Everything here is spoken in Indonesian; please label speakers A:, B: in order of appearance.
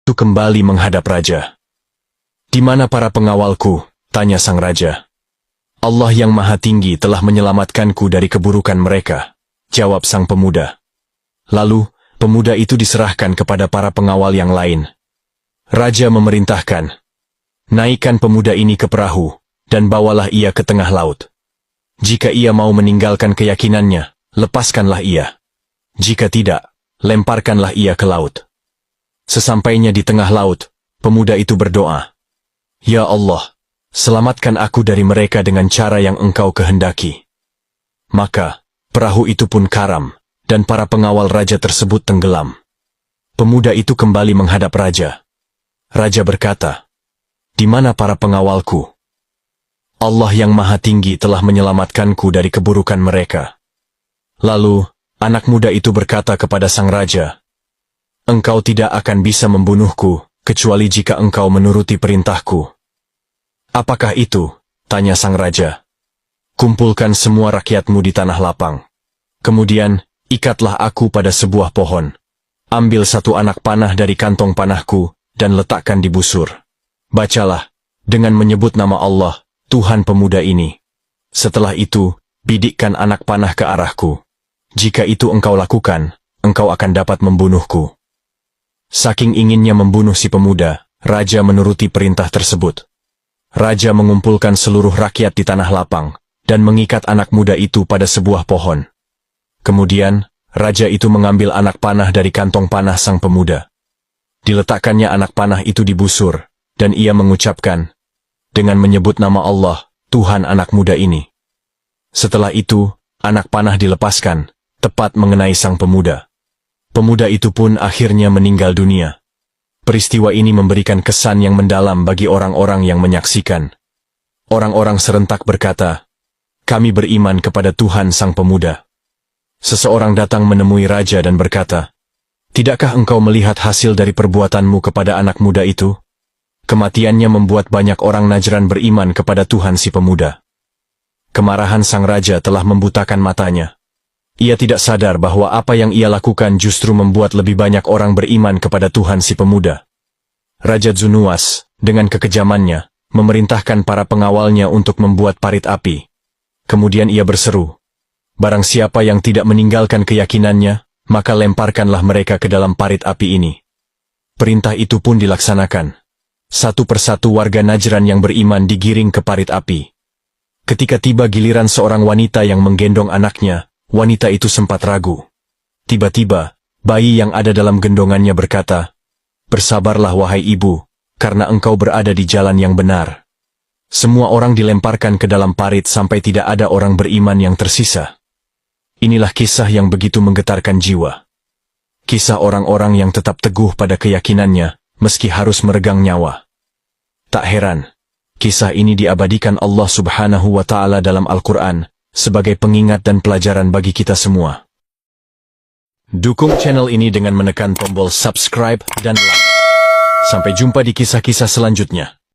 A: itu kembali menghadap raja. "Di mana para pengawalku?" tanya sang raja. "Allah yang Maha Tinggi telah menyelamatkanku dari keburukan mereka," jawab sang pemuda. Lalu, pemuda itu diserahkan kepada para pengawal yang lain. Raja memerintahkan, "Naikkan pemuda ini ke perahu, dan bawalah ia ke tengah laut. Jika ia mau meninggalkan keyakinannya, lepaskanlah ia. Jika tidak, lemparkanlah ia ke laut." Sesampainya di tengah laut, pemuda itu berdoa, "Ya Allah, selamatkan aku dari mereka dengan cara yang Engkau kehendaki." Maka, perahu itu pun karam, dan para pengawal raja tersebut tenggelam. Pemuda itu kembali menghadap raja. Raja berkata, "Di mana para pengawalku?" "Allah yang Maha Tinggi telah menyelamatkanku dari keburukan mereka." Lalu, anak muda itu berkata kepada sang raja, "Engkau tidak akan bisa membunuhku, kecuali jika engkau menuruti perintahku." "Apakah itu?" tanya sang raja. "Kumpulkan semua rakyatmu di tanah lapang. Kemudian, ikatlah aku pada sebuah pohon. Ambil satu anak panah dari kantong panahku, dan letakkan di busur. Bacalah, dengan menyebut nama Allah, Tuhan pemuda ini. Setelah itu, bidikkan anak panah ke arahku. Jika itu engkau lakukan, engkau akan dapat membunuhku." Saking inginnya membunuh si pemuda, raja menuruti perintah tersebut. Raja mengumpulkan seluruh rakyat di tanah lapang, dan mengikat anak muda itu pada sebuah pohon. Kemudian, raja itu mengambil anak panah dari kantong panah sang pemuda. Diletakkannya anak panah itu di busur, dan ia mengucapkan, dengan menyebut nama Allah, Tuhan anak muda ini. Setelah itu, anak panah dilepaskan, tepat mengenai sang pemuda. Pemuda itu pun akhirnya meninggal dunia. Peristiwa ini memberikan kesan yang mendalam bagi orang-orang yang menyaksikan. Orang-orang serentak berkata, "Kami beriman kepada Tuhan sang pemuda." Seseorang datang menemui raja dan berkata, "Tidakkah engkau melihat hasil dari perbuatanmu kepada anak muda itu? Kematiannya membuat banyak orang Najran beriman kepada Tuhan si pemuda." Kemarahan sang raja telah membutakan matanya. Ia tidak sadar bahwa apa yang ia lakukan justru membuat lebih banyak orang beriman kepada Tuhan si pemuda. Raja Zunuwas, dengan kekejamannya, memerintahkan para pengawalnya untuk membuat parit api. Kemudian ia berseru, "Barang siapa yang tidak meninggalkan keyakinannya, maka lemparkanlah mereka ke dalam parit api ini." Perintah itu pun dilaksanakan. Satu persatu warga Najran yang beriman digiring ke parit api. Ketika tiba giliran seorang wanita yang menggendong anaknya, wanita itu sempat ragu. Tiba-tiba, bayi yang ada dalam gendongannya berkata, "Bersabarlah wahai ibu, karena engkau berada di jalan yang benar." Semua orang dilemparkan ke dalam parit sampai tidak ada orang beriman yang tersisa. Inilah kisah yang begitu menggetarkan jiwa. Kisah orang-orang yang tetap teguh pada keyakinannya, meski harus meregang nyawa. Tak heran, kisah ini diabadikan Allah Subhanahu wa Ta'ala dalam Al-Quran, sebagai pengingat dan pelajaran bagi kita semua. Dukung channel ini dengan menekan tombol subscribe dan like. Sampai jumpa di kisah-kisah selanjutnya.